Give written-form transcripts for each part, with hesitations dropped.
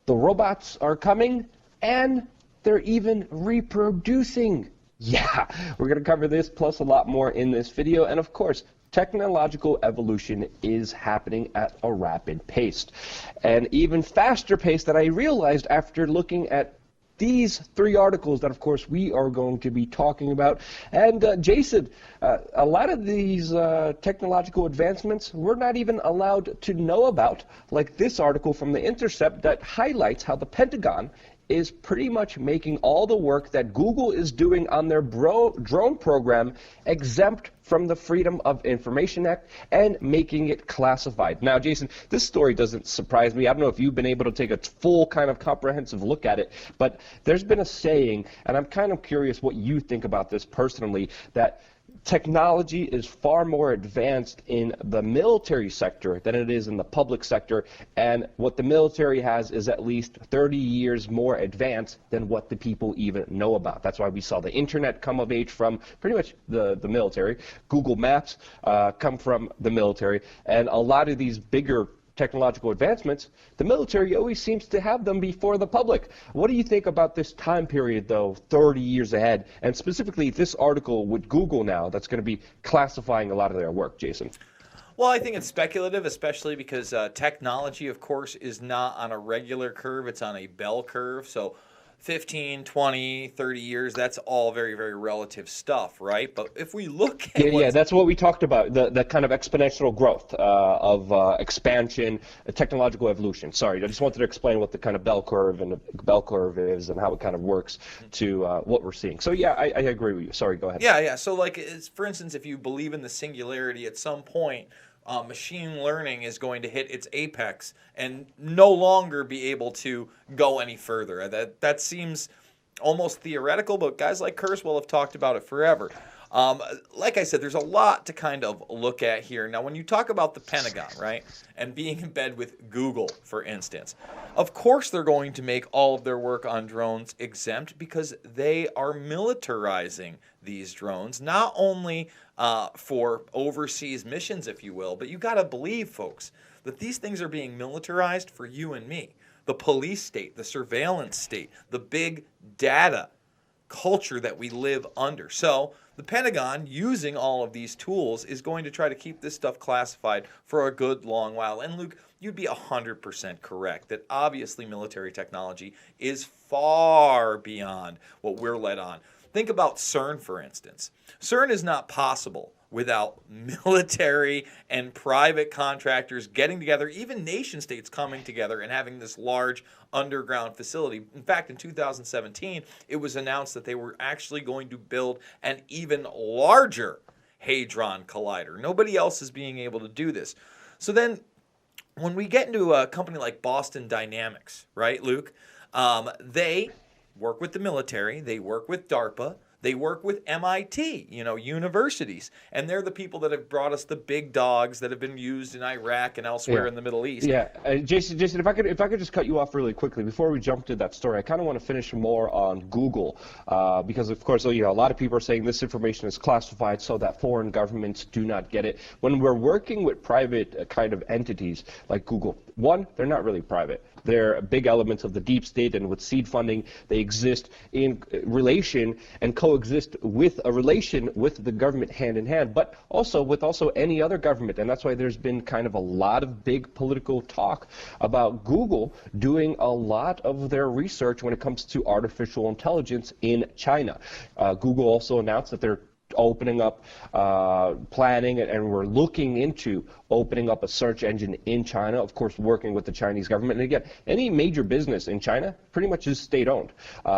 the robots are coming, and they're even reproducing. Yeah, we're going to cover this plus a lot more in this video. And of course, technological evolution is happening at a rapid pace. And even faster pace that I realized after looking at these three articles that, of course, we are going to be talking about. And Jason, a lot of these technological advancements we're not even allowed to know about, like this article from The Intercept that highlights how the Pentagon is pretty much making all the work that Google is doing on their drone program exempt from the Freedom of Information Act and making it classified. Now, Jason, this story doesn't surprise me. I don't know if you've been able to take a full kind of comprehensive look at it, but there's been a saying, and I'm kind of curious what you think about this personally, that technology is far more advanced in the military sector than it is in the public sector, and what the military has is at least 30 years more advanced than what the people even know about. That's why we saw the internet come of age from pretty much the military. Google Maps come from the military, and a lot of these bigger technological advancements, the military always seems to have them before the public. What do you think about this time period, though, 30 years ahead, and specifically this article with Google now that's going to be classifying a lot of their work, Jason? Well, I think it's speculative, especially because technology, of course, is not on a regular curve. It's on a bell curve. So 15, 20, 30 years, that's all very, very relative stuff, right? But if we look at yeah, that's what we talked about, the kind of exponential growth of expansion, technological evolution. Sorry, I just wanted to explain what the kind of bell curve is and how it kind of works to what we're seeing. So yeah, I agree with you. Sorry, go ahead. Yeah. So like, for instance, if you believe in the singularity, at some point, machine learning is going to hit its apex and no longer be able to go any further. That seems almost theoretical, but guys like Kurzweil have talked about it forever. Like I said, there's a lot to kind of look at here. Now, when you talk about the Pentagon, right, and being in bed with Google, for instance, of course they're going to make all of their work on drones exempt because they are militarizing these drones, not only for overseas missions, if you will, but you got to believe, folks, that these things are being militarized for you and me. The police state, the surveillance state, the big data culture that we live under. So the Pentagon, using all of these tools, is going to try to keep this stuff classified for a good long while. And Luke, you'd be 100% correct that obviously military technology is far beyond what we're led on. Think about CERN, for instance. CERN is not possible without military and private contractors getting together, even nation states coming together and having this large underground facility. In fact, in 2017, it was announced that they were actually going to build an even larger Hadron Collider. Nobody else is being able to do this. So then when we get into a company like Boston Dynamics, right, Luke, they work with the military, they work with DARPA, they work with MIT, universities, and they're the people that have brought us the big dogs that have been used in Iraq and elsewhere in the Middle East. Yeah, Jason, if I could just cut you off really quickly before we jump to that story, I kind of want to finish more on Google because, of course, a lot of people are saying this information is classified so that foreign governments do not get it. When we're working with private kind of entities like Google, one, they're not really private. They're big elements of the deep state, and with seed funding, they exist in relation and coexist with a relation with the government hand in hand, but also with any other government. And that's why there's been kind of a lot of big political talk about Google doing a lot of their research when it comes to artificial intelligence in China. Google also announced that they're opening up, planning, and we're looking into opening up a search engine in China, of course working with the Chinese government. And again, any major business in China pretty much is state-owned.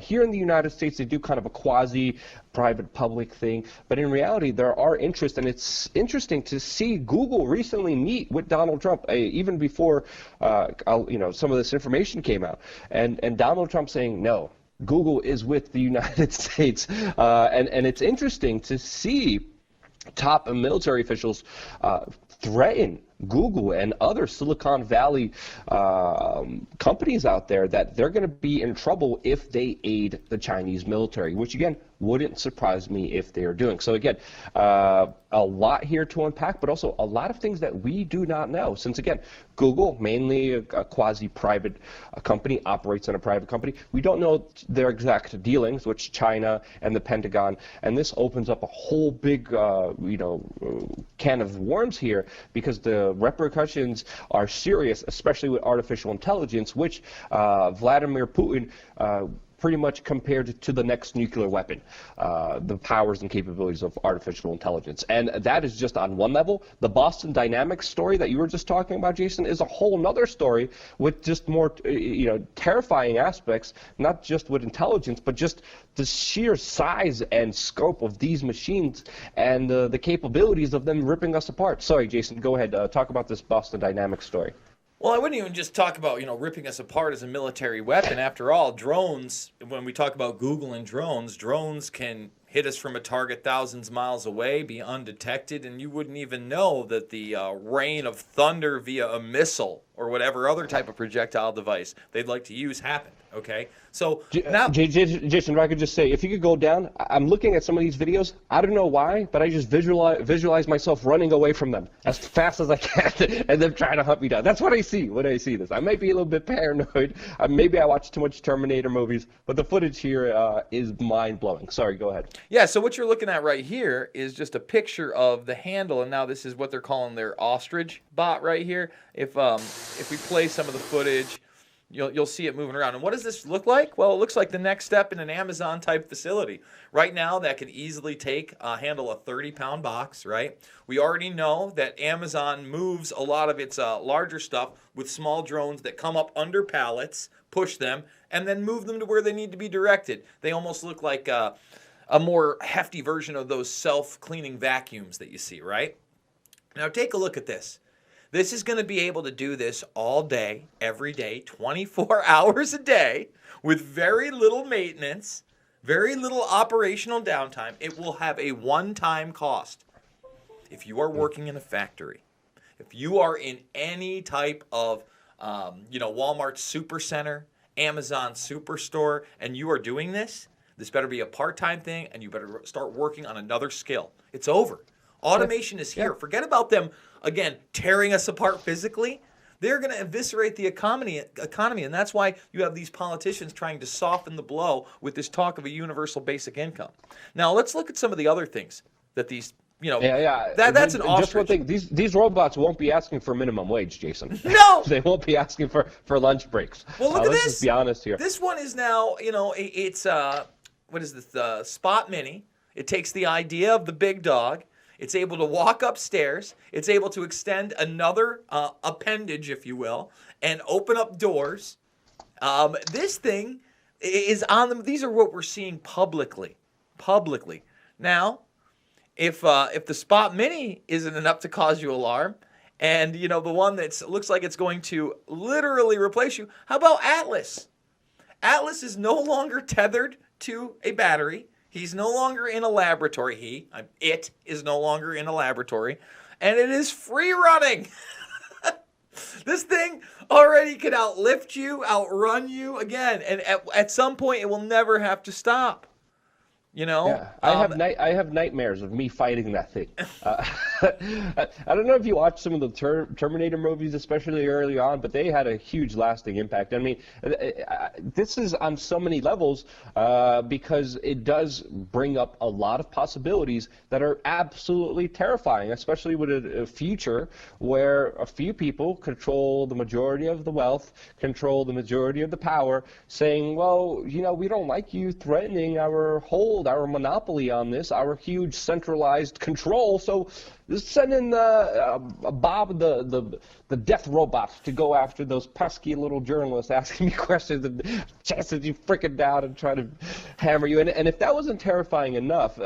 Here in the United States, they do kind of a quasi-private public thing, but in reality, there are interests, and it's interesting to see Google recently meet with Donald Trump, even before some of this information came out, and Donald Trump saying no. Google is with the United States, and it's interesting to see top military officials threaten Google and other Silicon Valley companies out there that they're going to be in trouble if they aid the Chinese military, which again wouldn't surprise me if they are doing. So again, a lot here to unpack, but also a lot of things that we do not know. Since again, Google, mainly a quasi-private company, operates in a private company. We don't know their exact dealings, which China and the Pentagon, and this opens up a whole big, can of worms here, because the repercussions are serious, especially with artificial intelligence, which Vladimir Putin pretty much compared to the next nuclear weapon, the powers and capabilities of artificial intelligence. And that is just on one level. The Boston Dynamics story that you were just talking about, Jason, is a whole nother story with just more, terrifying aspects, not just with intelligence, but just the sheer size and scope of these machines and the capabilities of them ripping us apart. Sorry, Jason, go ahead. Talk about this Boston Dynamics story. Well, I wouldn't even just talk about, ripping us apart as a military weapon. After all, drones, when we talk about Google and drones can hit us from a target thousands of miles away, be undetected, and you wouldn't even know that the rain of thunder via a missile or whatever other type of projectile device they'd like to use happened, okay? So now... Jason, if I could just say, if you could go down, I'm looking at some of these videos. I don't know why, but I just visualize myself running away from them as fast as I can and them trying to hunt me down. That's what I see when I see this. I might be a little bit paranoid. Maybe I watch too much Terminator movies, but the footage here is mind-blowing. Sorry, go ahead. Yeah, so what you're looking at right here is just a picture of the handle, and now this is what they're calling their ostrich bot right here. If we play some of the footage, you'll see it moving around. And what does this look like? Well, it looks like the next step in an Amazon-type facility. Right now, that could easily handle a 30-pound box, right? We already know that Amazon moves a lot of its larger stuff with small drones that come up under pallets, push them, and then move them to where they need to be directed. They almost look like a more hefty version of those self-cleaning vacuums that you see, right? Now, take a look at this. This is going to be able to do this all day, every day, 24 hours a day, with very little maintenance, very little operational downtime. It will have a one-time cost. If you are working in a factory, if you are in any type of, Walmart Supercenter, Amazon Superstore, and you are doing this better be a part-time thing, and you better start working on another skill. It's over. Automation is here. Forget about them, again, tearing us apart physically. They're going to eviscerate the economy, and that's why you have these politicians trying to soften the blow with this talk of a universal basic income. Now, let's look at some of the other things that these, that's an ostrich. Just one thing, these robots won't be asking for minimum wage, Jason. No! They won't be asking for lunch breaks. Well, look at let's this. Just be honest here. This one is now, it's, what is this, the Spot Mini. It takes the idea of the big dog. It's able to walk upstairs. It's able to extend another appendage, if you will, and open up doors. This thing is on them. These are what we're seeing publicly. Now, if the Spot Mini isn't enough to cause you alarm, and the one that looks like it's going to literally replace you, how about Atlas? Atlas is no longer tethered to a battery. He's no longer in a laboratory. It is no longer in a laboratory, and it is free running. This thing already can outlift you, outrun you again, and at some point it will never have to stop. Yeah, I have nightmares of me fighting that thing. I don't know if you watched some of the Terminator movies, especially early on, but they had a huge lasting impact. I mean, this is on so many levels because it does bring up a lot of possibilities that are absolutely terrifying, especially with a future where a few people control the majority of the wealth, control the majority of the power, saying, well, we don't like you threatening our our monopoly on this, our huge centralized control, so just send in Bob, the death robot, to go after those pesky little journalists asking me questions and chasing you freaking down and trying to hammer you. And if that wasn't terrifying enough,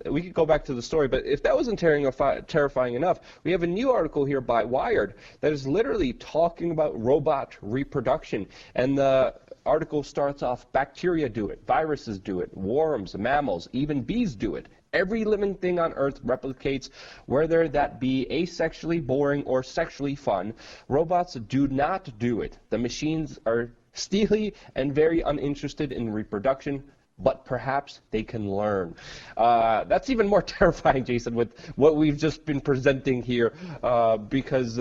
we could go back to the story, but if that wasn't terrifying enough, we have a new article here by Wired that is literally talking about robot reproduction. And the article starts off, bacteria do it, viruses do it, worms, mammals, even bees do it. Every living thing on Earth replicates, whether that be asexually boring or sexually fun. Robots do not do it. The machines are steely and very uninterested in reproduction, but perhaps they can learn. That's even more terrifying, Jason, with what we've just been presenting here, because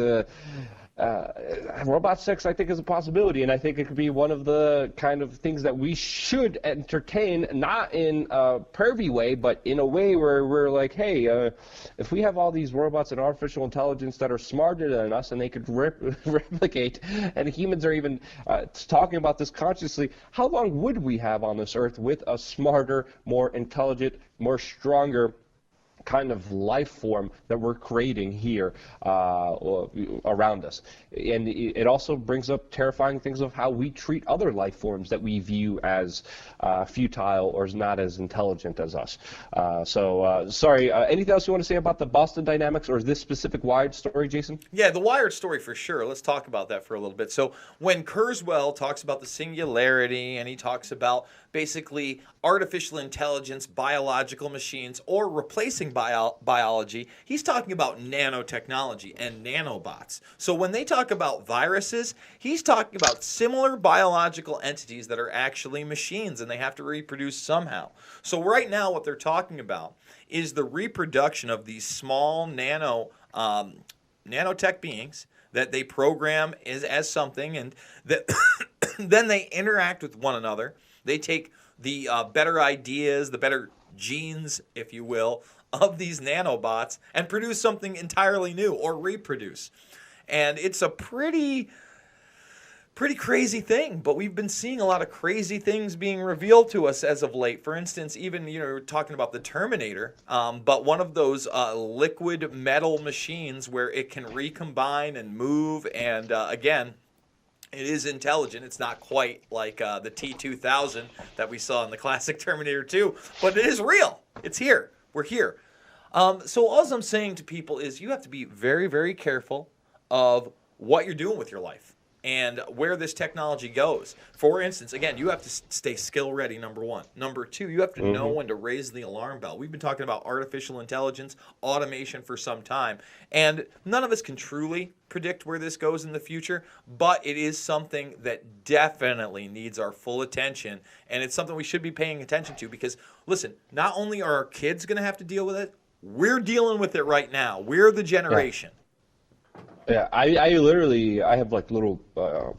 robot sex, I think, is a possibility, and I think it could be one of the kind of things that we should entertain, not in a pervy way, but in a way where we're like, hey, if we have all these robots and artificial intelligence that are smarter than us and they could replicate, and humans are even talking about this consciously, how long would we have on this earth with a smarter, more intelligent, more stronger kind of life form that we're creating here around us? And it also brings up terrifying things of how we treat other life forms that we view as futile or not as intelligent as us. Sorry, anything else you want to say about the Boston Dynamics or this specific Wired story, Jason? Yeah, the Wired story for sure. Let's talk about that for a little bit. So when Kurzweil talks about the singularity, and he talks about basically artificial intelligence, biological machines, or replacing biology, he's talking about nanotechnology and nanobots. So when they talk about viruses, he's talking about similar biological entities that are actually machines, and they have to reproduce somehow. So right now what they're talking about is the reproduction of these small nanotech beings that they program as something, and that then they interact with one another. They take the better ideas, the better genes, if you will, of these nanobots and produce something entirely new or reproduce. And it's a pretty crazy thing, but we've been seeing a lot of crazy things being revealed to us as of late. For instance, even, we're talking about the Terminator, but one of those liquid metal machines where it can recombine and move, and again, it is intelligent. It's not quite like the T-2000 that we saw in the classic Terminator 2, but it is real. It's here. We're here. So all I'm saying to people is you have to be very, very careful of what you're doing with your life and where this technology goes. For instance, again, you have to stay skill ready, number one. Number two, you have to know when to raise the alarm bell. We've been talking about artificial intelligence, automation for some time, and none of us can truly predict where this goes in the future, but it is something that definitely needs our full attention, and it's something we should be paying attention to because, listen, not only are our kids going to have to deal with it, we're dealing with it right now. We're the generation. Yeah, I have like little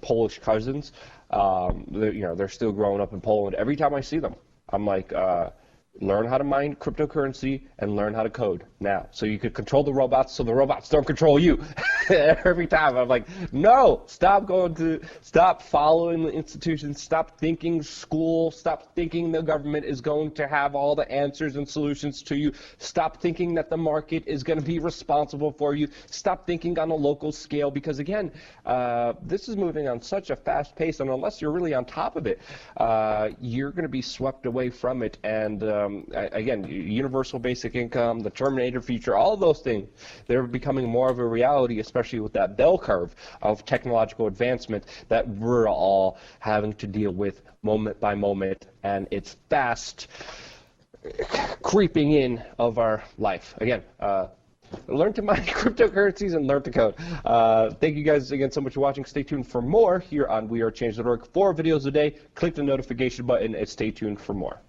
Polish cousins. They're still growing up in Poland. Every time I see them, I'm like, learn how to mine cryptocurrency and learn how to code now, so you could control the robots, so the robots don't control you. Every time I'm like, no, stop following the institutions, stop thinking school, stop thinking the government is going to have all the answers and solutions to you, stop thinking that the market is going to be responsible for you, stop thinking on a local scale, because again, this is moving on such a fast pace, and unless you're really on top of it, you're going to be swept away from it. And again, universal basic income, the Terminator future, all of those things, they're becoming more of a reality, especially with that bell curve of technological advancement that we're all having to deal with moment by moment, and it's fast creeping in of our life. Again, learn to mine cryptocurrencies and learn to code. Thank you guys again so much for watching. Stay tuned for more here on wearechange.org. 4 videos a day. Click the notification button and stay tuned for more.